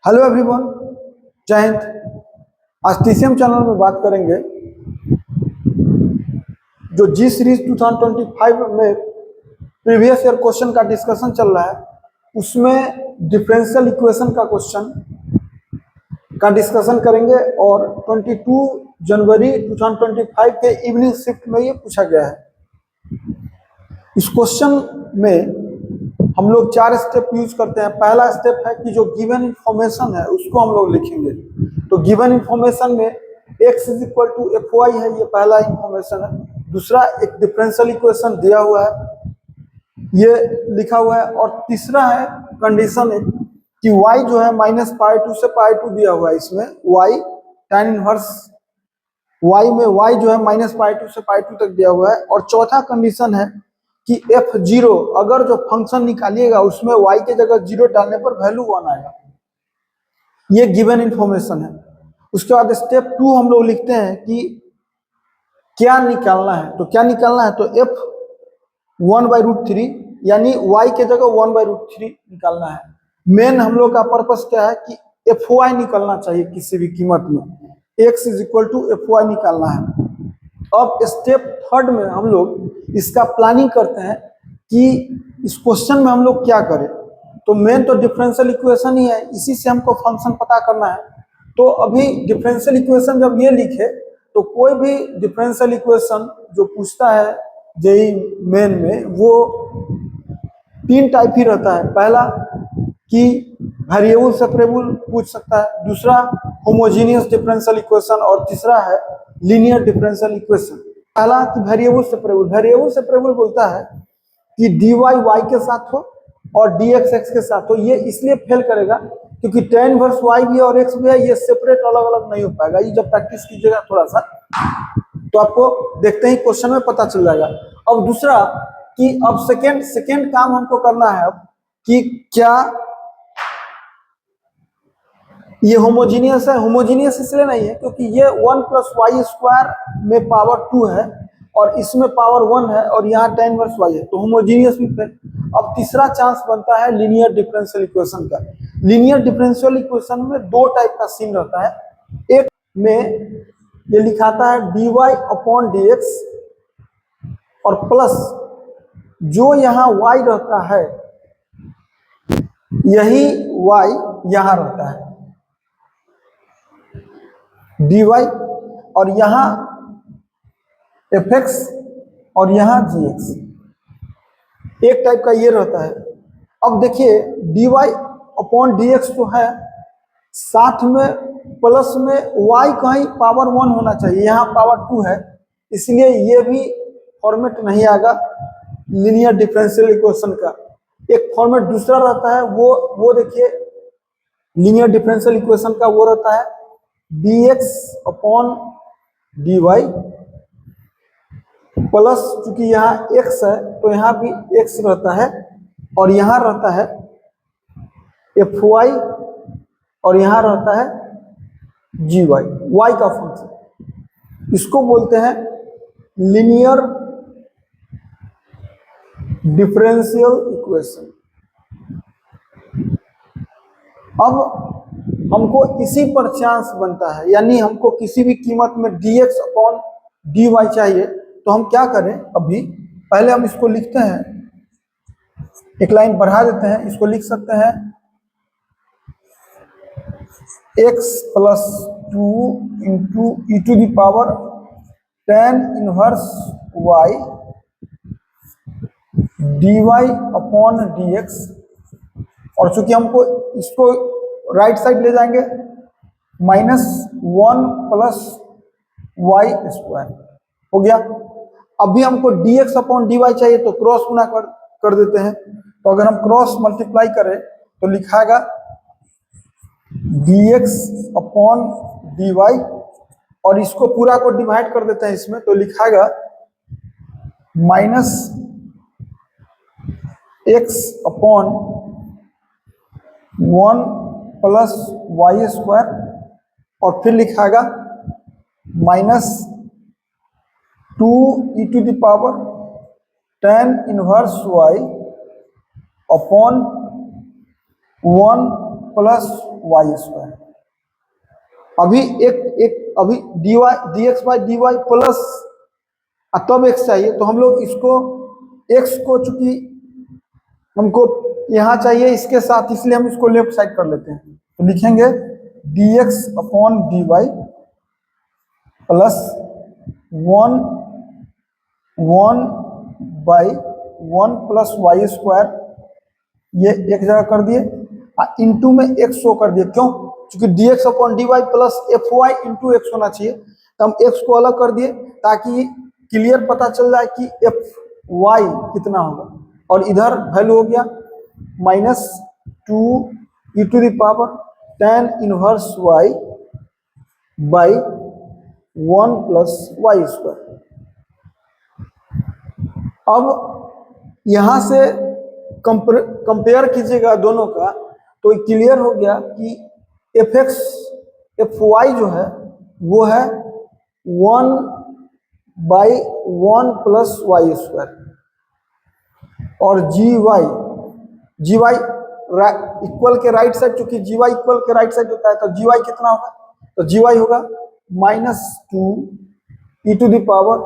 Hello everyone, जय हिंद। आज TCM channel में बात करेंगे जो जी सीरीज 2025 में प्रीवियस ईयर क्वेश्चन का डिस्कशन चल रहा है, उसमें डिफरेंशियल इक्वेशन का क्वेश्चन का डिस्कशन करेंगे और 22 जनवरी 2025 के इवनिंग शिफ्ट में ये पूछा गया है। इस क्वेश्चन में हम लोग 4 स्टेप यूज करते हैं। पहला स्टेप है कि जो गिवन इंफॉर्मेशन है उसको हम लोग लिखेंगे। तो गिवन इंफॉर्मेशन में x is equal to f y है, ये पहला इंफॉर्मेशन है। दूसरा एक डिफरेंशियल इक्वेशन दिया हुआ है, ये लिखा हुआ है। और तीसरा है कंडीशन है कि y जो है -π2 से π2 दिया हुआ है। इसमें y tan इनवर्स y में y जो है -π2 से π2 तक दिया हुआ है। और चौथा कंडीशन है कि f0 अगर जो फंक्शन निकालिएगा उसमें y के जगह 0 डालने पर वैल्यू 1 आएगा। ये गिवन इंफॉर्मेशन है। उसके बाद स्टेप 2 हम लोग लिखते हैं कि क्या निकालना है। तो क्या निकालना है, तो f 1/√3 यानी y के जगह 1/√3 निकालना है। मेन हम लोग का पर्पस क्या है कि fy निकालना चाहिए किसी भी कीमत में, x is equal to fy निकालना है। अब स्टेप 3 में हम लोग इसका प्लानिंग करते हैं कि इस क्वेश्चन में हम लोग क्या करें। तो मेन तो डिफरेंशियल इक्वेशन ही है, इसी से हमको फंक्शन पता करना है। तो अभी डिफरेंशियल इक्वेशन जब ये लिखे तो कोई भी डिफरेंशियल इक्वेशन जो पूछता है जेई मेन में वो 3 टाइप ही रहता है। पहला कि वेरिएबल सेपरेबल पूछ सकता है, दूसरा होमोजेनियस डिफरेंशियल इक्वेशन और तीसरा है लीनियर डिफरेंशियल इक्वेशन। पहला कि वेरिएबल सेपरेबल बोलता है कि dy y के साथ हो और dx x के साथ हो। ये इसलिए फेल करेगा क्योंकि tan इनवर्स y भी और x भी है, ये सेपरेट अलग अलग नहीं हो पाएगा। ये जब प्रैक्टिस कीजिएगा थोड़ा सा तो आपको देखते ही क्वेश्चन में पता चल जाएगा। अब दूसरा कि अब सेकेंड काम हमको करना है अब कि क्या ये होमोजीनियस है। होमोजीनियस इसलिए नहीं है क्योंकि ये 1 + y² में पावर 2 है और इसमें पावर 1 है और यहाँ tan इनवर्स y है, तो होमोजीनियस भी फेल। अब तीसरा चांस बनता है लीनियर डिफरेंशियल इक्वेशन का। लीनियर डिफरेंशियल इक्वेशन में 2 टाइप का सीन रहता है। एक में ये लिखाता है dy/dx और प्लस जो यहाँ y रहता है यही y यहाँ रहता है dy, और यहाँ fx और यहाँ gx। एक टाइप का ये रहता है। अब देखिए dy/dx जो है साथ में प्लस में y कहीं पावर 1 होना चाहिए, यहाँ पावर 2 है, इसलिए ये भी फॉर्मेट नहीं आएगा लीनियर डिफरेंशियल इक्वेशन का। एक फॉर्मेट दूसरा रहता है, वो देखिए लीनियर डिफरेंशियल इक्वेशन का वो रहता है dx/dy प्लस, चूंकि यहाँ x है तो यहाँ भी x रहता है और यहाँ रहता है fy और यहाँ रहता है gy, y का फंक्शन। इसको बोलते हैं लीनियर डिफरेंशियल इक्वेशन। अब हमको इसी पर चांस बनता है, यानी हमको किसी भी कीमत में dx/dy चाहिए। तो हम क्या करें, अभी पहले हम इसको लिखते हैं, एक लाइन बढ़ा देते हैं। इसको लिख सकते हैं x + 2 × e⁻ tan inverse y dy/dx। और चूंकि हमको इसको राइट साइड ले जाएंगे -1 + y² हो गया। अभी हमको dx/dy चाहिए तो क्रॉस गुना कर देते हैं। तो अगर हम क्रॉस मल्टीप्लाई करें तो लिखाएगा dx/dy और इसको पूरा को डिवाइड कर देते हैं इसमें, तो लिखाएगा -x/1 + y² और फिर लिखाएगा -2e⁻ tan inverse y/1 plus y square. अभी अभी d y d x by d y plus तब एक्स चाहिए, तो हम लोग इसको एक्स को चूंकि हमको यहाँ चाहिए इसके साथ, इसलिए हम इसको लेफ्ट साइड कर लेते हैं। तो लिखेंगे d x upon d y plus 1 by 1 plus y square, ये एक जगह कर दिए, इंटू में एक्स शो कर दिए। क्यों? क्योंकि d x upon d y plus f y into x होना चाहिए, तो हम एक्स को अलग कर दिए ताकि क्लियर पता चल जाए कि एफ वाई कितना होगा। और इधर वैल्यू हो गया -2 e to the power tan inverse y by 1 plus y square. अब यहां से कंपेयर कीजिएगा दोनों का, तो क्लियर हो गया कि एफ वाई जो है वो है 1 बाई 1 प्लस वाई स्क्वायर, और जी वाई इक्वल के राइट साइड, चूंकि जी वाई इक्वल के राइट साइड होता है, तो जी वाई कितना होगा? तो जी वाई होगा -2 e to the power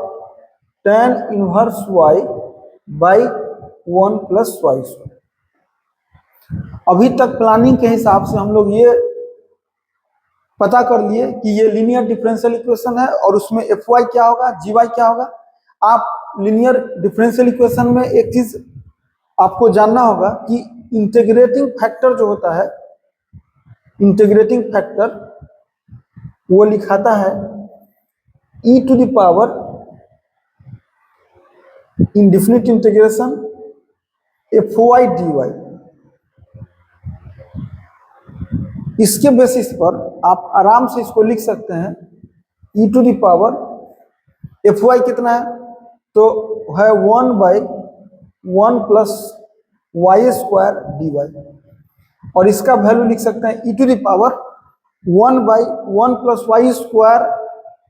tan inverse y by 1 plus y square. अभी तक प्लानिंग के हिसाब से हम लोग ये पता कर लिए कि ये लीनियर डिफरेंशियल इक्वेशन है, और उसमें एफ वाई क्या होगा, जी वाई क्या होगा। आप लीनियर डिफरेंशियल इक्वेशन में एक चीज आपको जानना होगा कि इंटीग्रेटिंग फैक्टर जो होता है, इंटीग्रेटिंग फैक्टर वो लिखाता है e to the power indefinite integration f y d y. इसके बेसिस पर आप आराम से इसको लिख सकते हैं e to the power f y कितना है, तो है 1 by 1 plus y square d y, और इसका वैल्यू लिख सकते हैं e to the power 1 by 1 plus y square.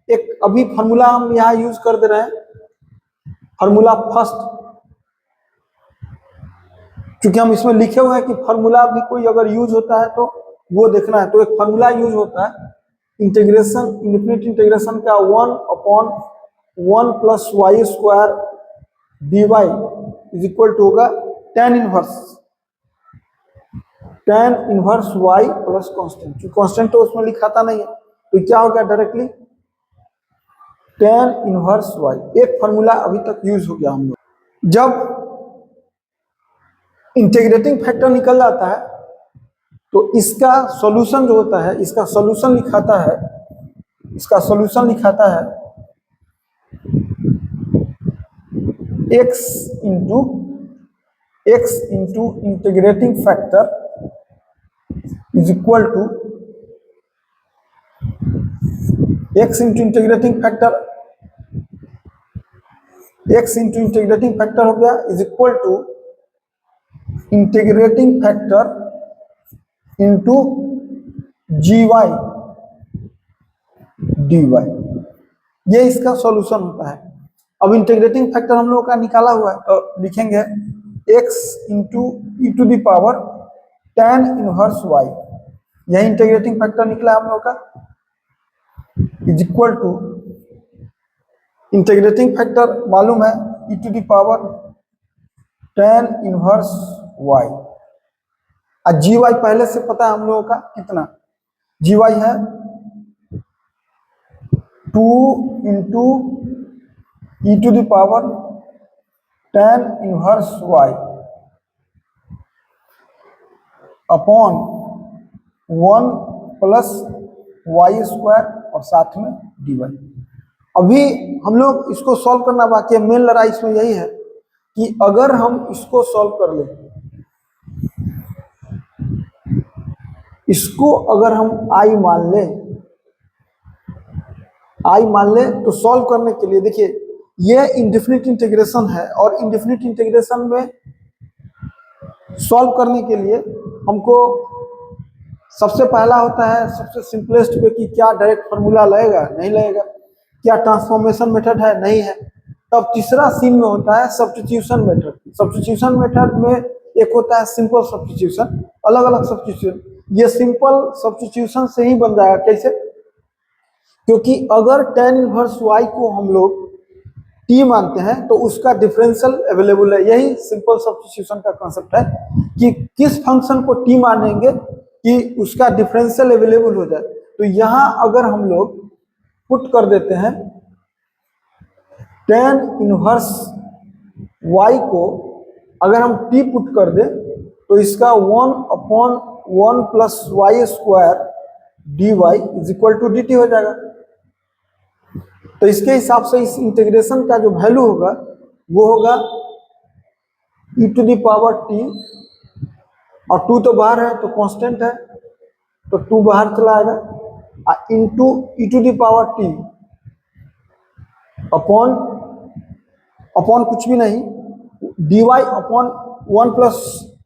एक अभी फार्मूला हम यहाँ यूज कर दे रहे हैं, फार्मूला फर्स्ट, क्योंकि हम इसमें लिखे हुए हैं कि फार्मूला भी कोई अगर यूज होता है तो वो देखना है। तो एक फार्मूला यूज होता है इंटीग्रेशन, इनफिनिट इंटीग्रेशन का 1 upon 1 plus y square d y is equal to होगा tan inverse y plus constant, जो कांस्टेंट तो उसमें लिखाता नहीं है, तो क्या हो गया डायरेक्टली tan इनवर्स y। एक फार्मूला अभी तक यूज हो गया हम लोग। जब इंटीग्रेटिंग फैक्टर निकल जाता है तो इसका सॉल्यूशन जो होता है, इसका सॉल्यूशन लिखाता है x into integrating factor is equal to x into integrating factor हो गया is equal to integrating factor into g y d y, ये इसका सॉल्यूशन होता है। अब इंटीग्रेटिंग फैक्टर हम लोगों का निकाला हुआ है, तो लिखेंगे x into e to the power tan inverse y, यही इंटीग्रेटिंग फैक्टर निकला हम लोग का, is equal to integrating factor मालूम है e to the power tan inverse y, और जी वाई पहले से पता है हम लोगों का कितना, जी वाई है 2 into e to the power tan inverse y upon 1 plus y square और साथ में डी वाई। अभी हम लोग इसको सॉल्व करना बाकी है। मेन लड़ाई इसमें यही है कि अगर हम इसको सॉल्व कर लें, इसको अगर हम i मान लें तो सॉल्व करने के लिए देखिए ये इंडेफिनिट इंटीग्रेशन है, और इंडेफिनिट इंटीग्रेशन में सॉल्व करने के लिए हमको सबसे पहला होता है सबसे सिंपलेस्ट पे कि क्या डायरेक्ट फार्मूला लगेगा, नहीं लगेगा, क्या ट्रांसफॉर्मेशन मेथड है, नहीं है। तब तीसरा सीन में होता है सब्स्टिट्यूशन मेथड। सब्स्टिट्यूशन मेथड में एक होता है सिंपल सब्स्टिट्यूशन, अलग अलग सब्स्टिट्यूशन, ये सिंपल सब्स्टिट्यूशन से ही बन जाएगा। कैसे? क्योंकि अगर tan इनवर्स y को हम लोग t मानते हैं तो उसका डिफरेंशियल अवेलेबल है। यही सिंपल सब्स्टिट्यूशन का कॉन्सेप्ट है कि किस फंक्शन को t मानेंगे कि उसका डिफरेंशियल अवेलेबल हो जाए। तो यहां अगर हम लोग पुट कर देते हैं tan इनवर्स y को, अगर हम t पुट कर दे तो इसका 1/1 plus y square dy is equal to dt हो जाएगा। तो इसके हिसाब से इस इंटीग्रेशन का जो वैल्यू होगा वो होगा e to the power t, और 2 तो बाहर है तो कांस्टेंट है तो 2 बाहर चला आएगा, into e to the power t upon कुछ भी नहीं dy upon 1 plus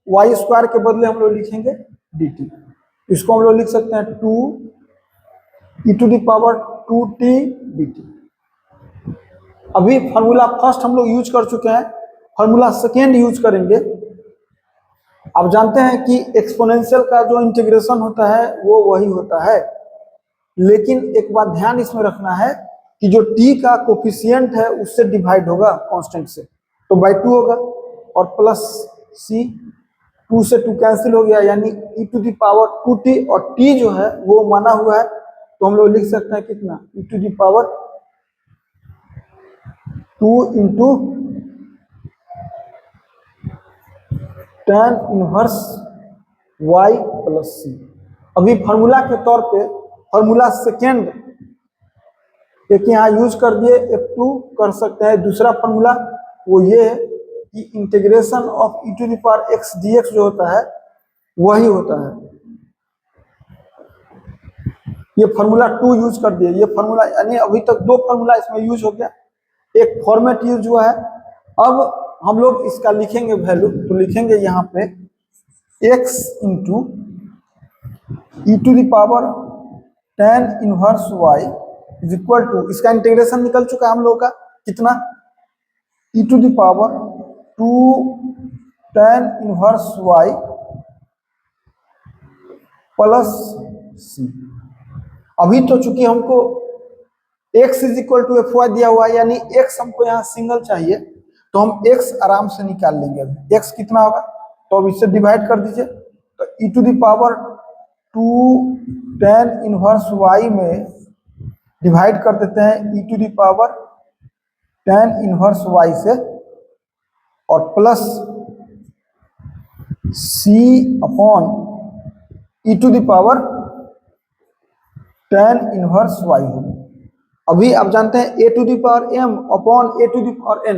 y square के बदले हम लोग लिखेंगे dt। इसको हम लोग लिख सकते हैं 2 e to the power 2t dt। अभी फार्मूला फर्स्ट हम लोग यूज कर चुके हैं, फार्मूला सेकेंड यूज करेंगे। आप जानते हैं कि एक्सपोनेंशियल का जो इंटीग्रेशन होता है वो वही होता है, लेकिन एक बात ध्यान इसमें रखना है कि जो t का कोफिशिएंट है उससे डिवाइड होगा कांस्टेंट से, तो बाई 2 होगा और प्लस c, 2 से 2 कैंसिल हो गया, यानी e to the power 2t, और t जो है वो माना हुआ है तो हम लोग लिख सकते हैं कितना, e to the power 2 into tan inverse y plus c। अभी फार्मूला के तौर पे फार्मूला सेकेंड एक यहाँ यूज कर दिए, F2 कर सकते हैं। दूसरा फार्मूला वो ये है कि integration of e to the power x dx जो होता है वही होता है। ये फार्मूला 2 यूज कर दिए। ये फार्मूला यानी अभी तक 2 फार्मूला इसमें यूज हो गया, एक फॉर्मेट यूज हुआ है। अब हम लोग इसका लिखेंगे वैल्यू, तो लिखेंगे यहाँ पे x into e to the power tan inverse y is equal to, इसका इंटीग्रेशन निकल चुका है हम लोग का कितना, e to the power 2 tan inverse y plus c। अभी तो चूंकि हमको x is equal to f y दिया हुआ है, यानी x हमको यहाँ सिंगल चाहिए, तो हम x आराम से निकाल लेंगे। अभी x कितना होगा, तो अब इससे डिवाइड कर दीजिए, तो e to the power 2 tan inverse y में डिवाइड कर देते हैं e to the power tan inverse y से, और plus c upon e to the power tan inverse y होगा। अभी आप जानते हैं a to the power m upon a to the power n,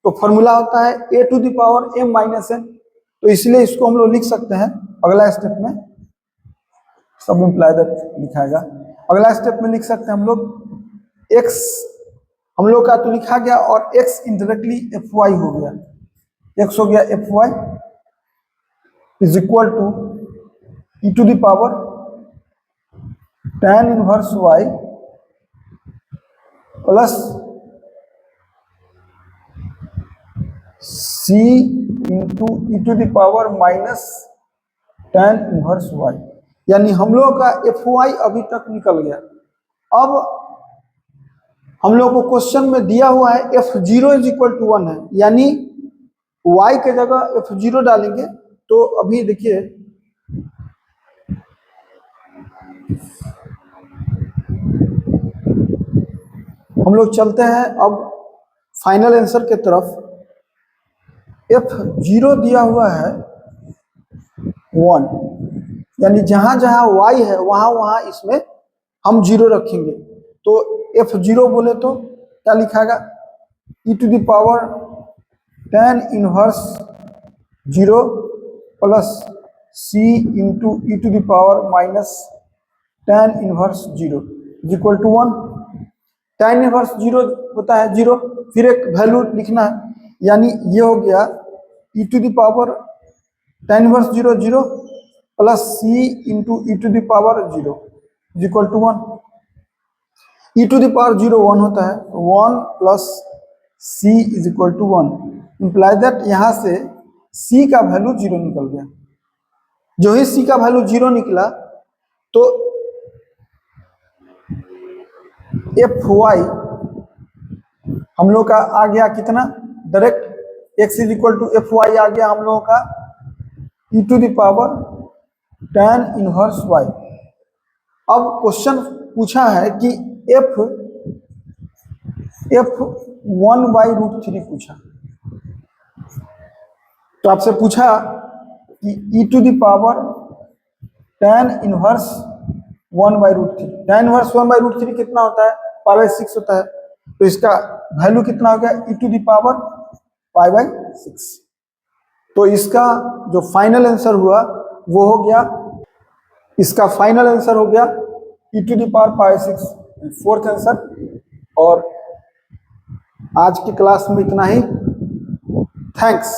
तो फॉर्मूला होता है a to the power m minus n, तो इसलिए इसको हम लोग लिख सकते हैं अगला स्टेप में, सब इम्प्लाई दैट लिखाएगा। अगला स्टेप में लिख सकते हैं हम लोग x हम लोग का तो लिखा गया, और x इंडायरेक्टली एफ वाई हो गया, x हो गया f y is equal to e to the power tan inverse y plus c into e to the power minus tan inverse y, यानी हम लोग का एफ वाई अभी तक निकल गया। अब हम लोग को क्वेश्चन में दिया हुआ है f0 इज इक्वल टू 1 है, यानी y के जगह f0 डालेंगे। तो अभी देखिए हम लोग चलते हैं अब फाइनल आंसर के तरफ। f0 दिया हुआ है 1, यानी जहां जहां y है वहां वहां इसमें हम 0 रखेंगे। तो f0 बोले तो क्या लिखाएगा, e to the power tan inverse 0 plus c into e to the power minus tan inverse 0 is equal to 1। tan inverse 0 होता है 0, फिर एक वैल्यू लिखना है, यानी ये हो गया e to the power tan inverse 0 0 plus c into e to the power 0 is equal to 1। e to the power 0 1 होता है, 1 plus c is equal to 1, imply that यहाँ से c का वैल्यू 0 निकल गया। जो ही c का वैल्यू 0 निकला तो एफ वाई हम लोग का आ गया कितना, direct x is equal to f y आ गया हम लोगों का e to the power tan inverse y। अब क्वेश्चन पूछा है कि f 1/√3 पूछा, तो आपसे पूछा कि e to the power tan inverse 1/√3, tan inverse 1/√3 कितना होता है, π/6 होता है, तो इसका वैल्यू कितना हो गया e टू द पावर π/6। तो इसका जो फाइनल आंसर हुआ वो हो गया, इसका फाइनल आंसर हो गया e to the power π/6, fourth answer. और आज की क्लास में इतना ही, थैंक्स।